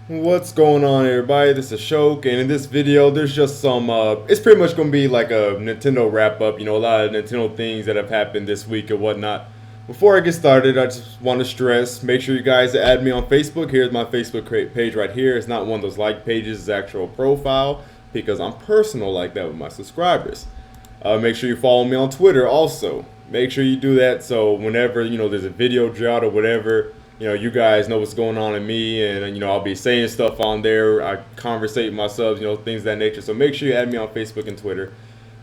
What's going on, everybody? This is Shok, and in this video there's just some it's pretty much gonna be like a Nintendo wrap up, a lot of Nintendo things that have happened this week and whatnot. Before I get started, I just want to stress, make sure you guys add me on Facebook. Here's my Facebook page right here. It's not one of those like pages, it's actual profile, because I'm personal like that with my subscribers. Make sure you follow me on Twitter also. Make sure you do that so whenever there's a video drought or whatever, you guys know what's going on in me, and I'll be saying stuff on there. I conversate with myself, things of that nature. So make sure you add me on Facebook and Twitter.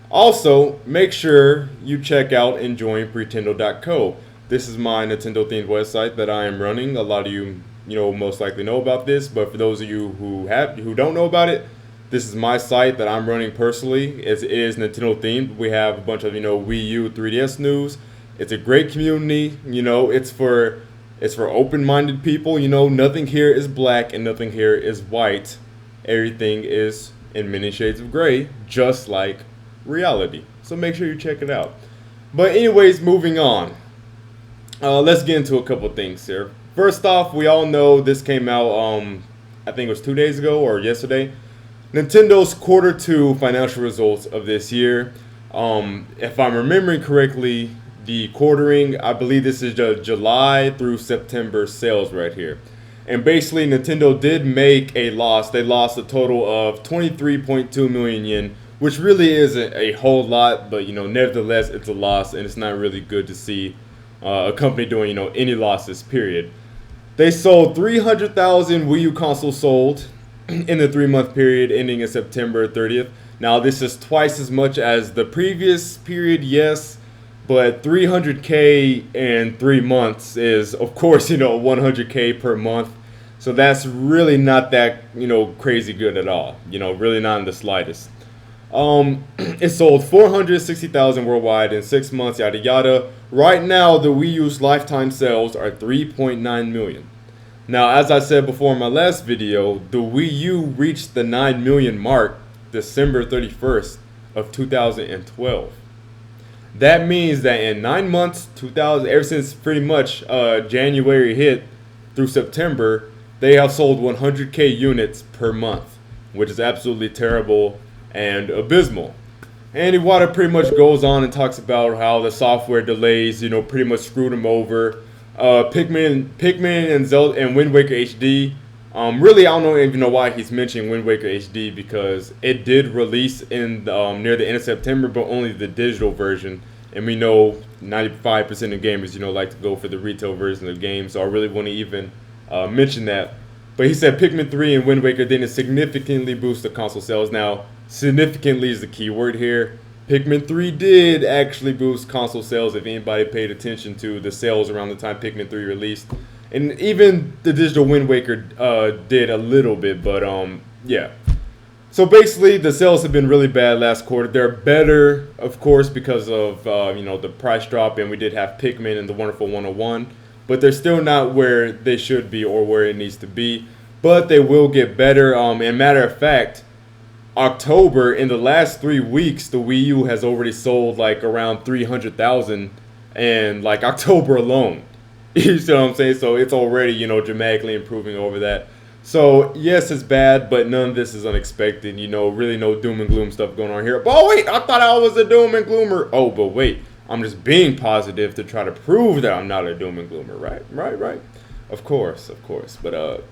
Also, make sure you check out and join Pretendo.co. This is my Nintendo themed website that I am running. A lot of you, most likely know about this, but for those of you who don't know about it, this is my site that I'm running personally. It is Nintendo themed. We have a bunch of Wii U, 3DS news. It's a great community. It's for open-minded people. Nothing here is black and nothing here is white. Everything is in many shades of gray, just like reality. So make sure you check it out. But anyways, moving on. Let's get into a couple things here. First off, we all know this came out, I think it was 2 days ago or yesterday. Nintendo's Q2 financial results of this year. If I'm remembering correctly, the quartering, I believe this is the July through September sales right here. And basically, Nintendo did make a loss. They lost a total of 23.2 million yen, which really isn't a whole lot, but nevertheless, it's a loss, and it's not really good to see a company doing any losses. Period. They sold 300,000 Wii U consoles sold in the 3-month period ending in September 30th. Now, this is twice as much as the previous period, yes. But 300K in 3 months is, of course, 100K per month. So that's really not that, crazy good at all. Really not in the slightest. It sold 460,000 worldwide in 6 months, yada yada. Right now, the Wii U's lifetime sales are 3.9 million. Now, as I said before in my last video, the Wii U reached the 9 million mark December 31st of 2012. That means that in 9 months, ever since pretty much January hit through September, they have sold 100K units per month, which is absolutely terrible and abysmal. And Iwata pretty much goes on and talks about how the software delays, pretty much screwed him over. Pikmin and Zelda and Wind Waker HD. Really, I don't even know why he's mentioning Wind Waker HD, because it did release in near the end of September, but only the digital version. And we know 95% of gamers, like to go for the retail version of the game, so I really wouldn't even mention that. But he said Pikmin 3 and Wind Waker didn't significantly boost the console sales. Now, significantly is the key word here. Pikmin 3 did actually boost console sales if anybody paid attention to the sales around the time Pikmin 3 released. And even the digital Wind Waker did a little bit, but yeah. So basically, the sales have been really bad last quarter. They're better, of course, because of the price drop, and we did have Pikmin and the Wonderful 101. But they're still not where they should be or where it needs to be. But they will get better. And matter of fact, October, in the last 3 weeks, the Wii U has already sold like around 300,000 in like October alone. You see what I'm saying? So it's already, dramatically improving over that. So, yes, it's bad, but none of this is unexpected. Really no doom and gloom stuff going on here. But, oh, wait, I thought I was a doom and gloomer. Oh, but wait, I'm just being positive to try to prove that I'm not a doom and gloomer, right? Right. Of course. But,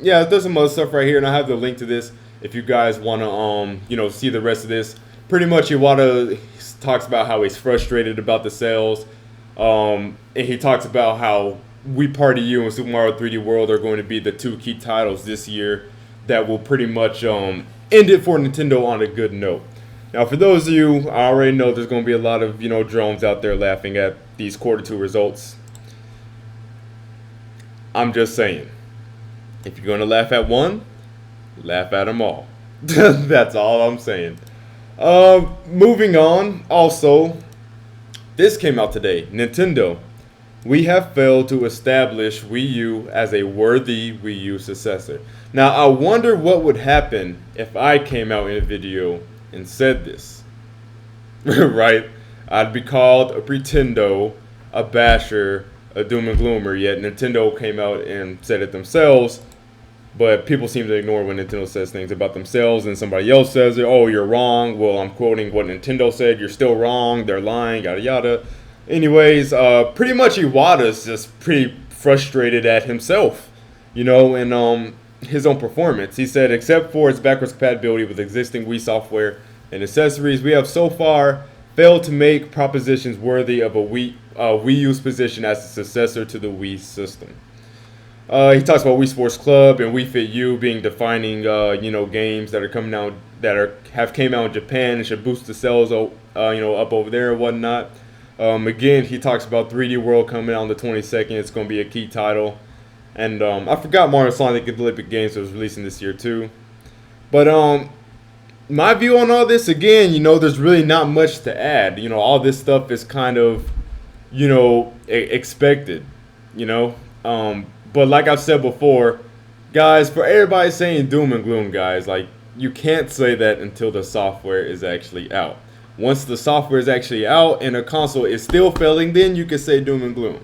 yeah, there's some other stuff right here, and I have the link to this if you guys want to, see the rest of this. Pretty much, Iwata talks about how he's frustrated about the sales. And he talks about how Wii Party U and Super Mario 3D World are going to be the 2 key titles this year that will pretty much end it for Nintendo on a good note. Now, for those of you, I already know there's going to be a lot of drones out there laughing at these Q2 results. I'm just saying, if you're going to laugh at one, laugh at them all. That's all I'm saying. Moving on. Also, this came out today. Nintendo. We have failed to establish Wii U as a worthy Wii U successor. Now, I wonder what would happen if I came out in a video and said this. Right? I'd be called a pretendo, a basher, a doom and gloomer, yet Nintendo came out and said it themselves. But people seem to ignore when Nintendo says things about themselves and somebody else says it. Oh, you're wrong. Well, I'm quoting what Nintendo said. You're still wrong. They're lying. Yada yada. Anyways, pretty much Iwata's just pretty frustrated at himself, and his own performance. He said, except for its backwards compatibility with existing Wii software and accessories, we have so far failed to make propositions worthy of a Wii U's position as a successor to the Wii system. He talks about Wii Sports Club and Wii Fit U being defining, games that are coming out have came out in Japan and should boost the sales, up over there and whatnot. Again, he talks about 3D World coming out on the 22nd. It's going to be a key title, and I forgot Mario Sonic Olympic Games was releasing this year too. But my view on all this, again, there's really not much to add. All this stuff is kind of, expected. But like I've said before, guys, for everybody saying doom and gloom, guys, like, you can't say that until the software is actually out. Once the software is actually out and a console is still failing, then you can say doom and gloom.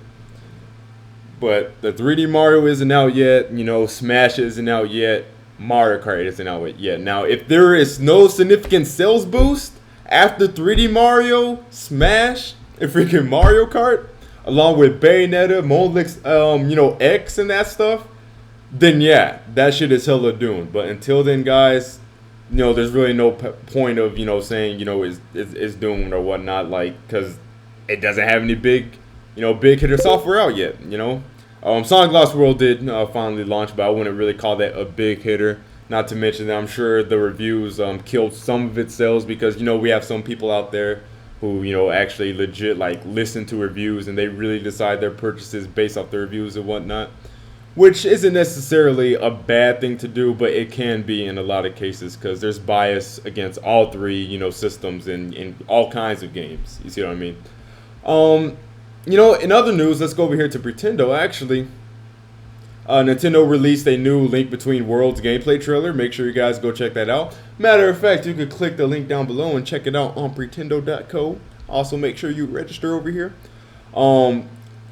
But the 3D Mario isn't out yet, Smash isn't out yet, Mario Kart isn't out yet. Now, if there is no significant sales boost after 3D Mario, Smash, and freaking Mario Kart, along with Bayonetta, Monolith, X and that stuff, then yeah, that shit is hella doomed. But until then, guys, there's really no point of, saying, it's doomed or whatnot, like, because it doesn't have any big hitter software out yet, Sonic Lost World did finally launch, but I wouldn't really call that a big hitter. Not to mention that I'm sure the reviews killed some of its sales because, we have some people out there who, actually legit, like, listen to reviews and they really decide their purchases based off the reviews and whatnot. Which isn't necessarily a bad thing to do, but it can be in a lot of cases because there's bias against all three, systems in all kinds of games. You see what I mean? In other news, let's go over here to Pretendo. Actually, Nintendo released a new Link Between Worlds gameplay trailer. Make sure you guys go check that out. Matter of fact, you can click the link down below and check it out on Pretendo.co. Also, make sure you register over here.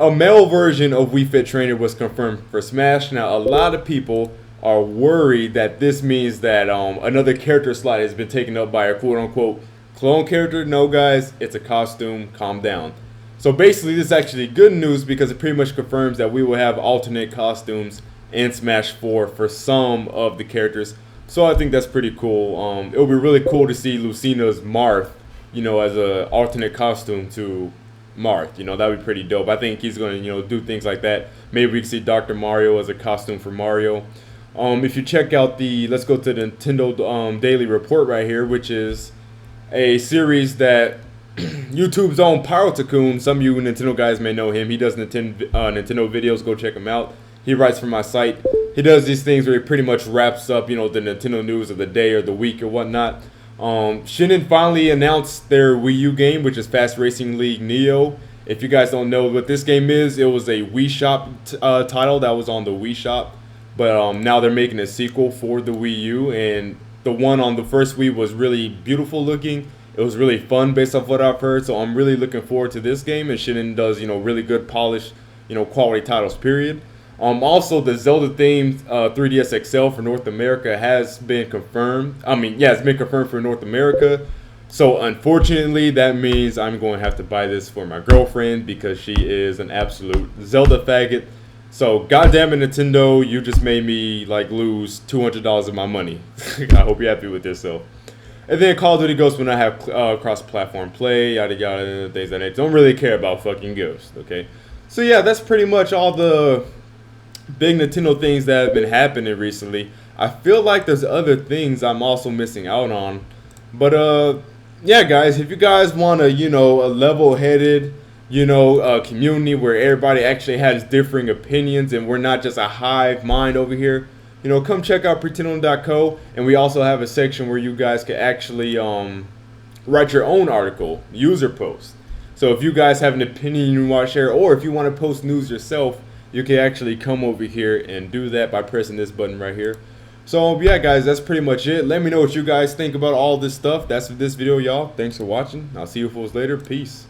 A male version of Wii Fit Trainer was confirmed for Smash. Now, a lot of people are worried that this means that another character slot has been taken up by a quote-unquote clone character. No, guys, it's a costume. Calm down. So basically, this is actually good news because it pretty much confirms that we will have alternate costumes in Smash 4 for some of the characters. So I think that's pretty cool. It would be really cool to see Lucina's Marth, as an alternate costume to Marth. That would be pretty dope. I think he's going to, do things like that. Maybe we can see Dr. Mario as a costume for Mario. If you check out let's go to the Nintendo Daily Report right here, which is a series that YouTube's own Pyro-Tycoon, some of you Nintendo guys may know him. He does Nintendo videos. Go check him out. He writes for my site. He does these things where he pretty much wraps up, the Nintendo news of the day or the week or whatnot. Shinen finally announced their Wii U game, which is Fast Racing League Neo. If you guys don't know what this game is, it was a Wii Shop title that was on the Wii Shop. But now they're making a sequel for the Wii U, and the one on the first Wii was really beautiful looking. It was really fun based off what I've heard, so I'm really looking forward to this game. And Shinen does, really good polished, quality titles, period. Also, the Zelda-themed 3DS XL for North America has been confirmed. It's been confirmed for North America. So, unfortunately, that means I'm going to have to buy this for my girlfriend because she is an absolute Zelda faggot. So, goddamn it, Nintendo, you just made me, lose $200 of my money. I hope you're happy with yourself. And then Call of Duty Ghosts will not have cross-platform play, yada yada, things like that. Don't really care about fucking Ghosts, okay? So, yeah, that's pretty much all the big Nintendo things that have been happening recently. I feel like there's other things I'm also missing out on. But, yeah, guys, if you guys want a, a level-headed, community where everybody actually has differing opinions and we're not just a hive mind over here, come check out Pretendo.co. And we also have a section where you guys can actually write your own article, user post. So if you guys have an opinion you want to share, or if you want to post news yourself, you can actually come over here and do that by pressing this button right here. So yeah, guys, that's pretty much it. Let me know what you guys think about all this stuff. That's this video, y'all. Thanks for watching. I'll see you fools later. Peace.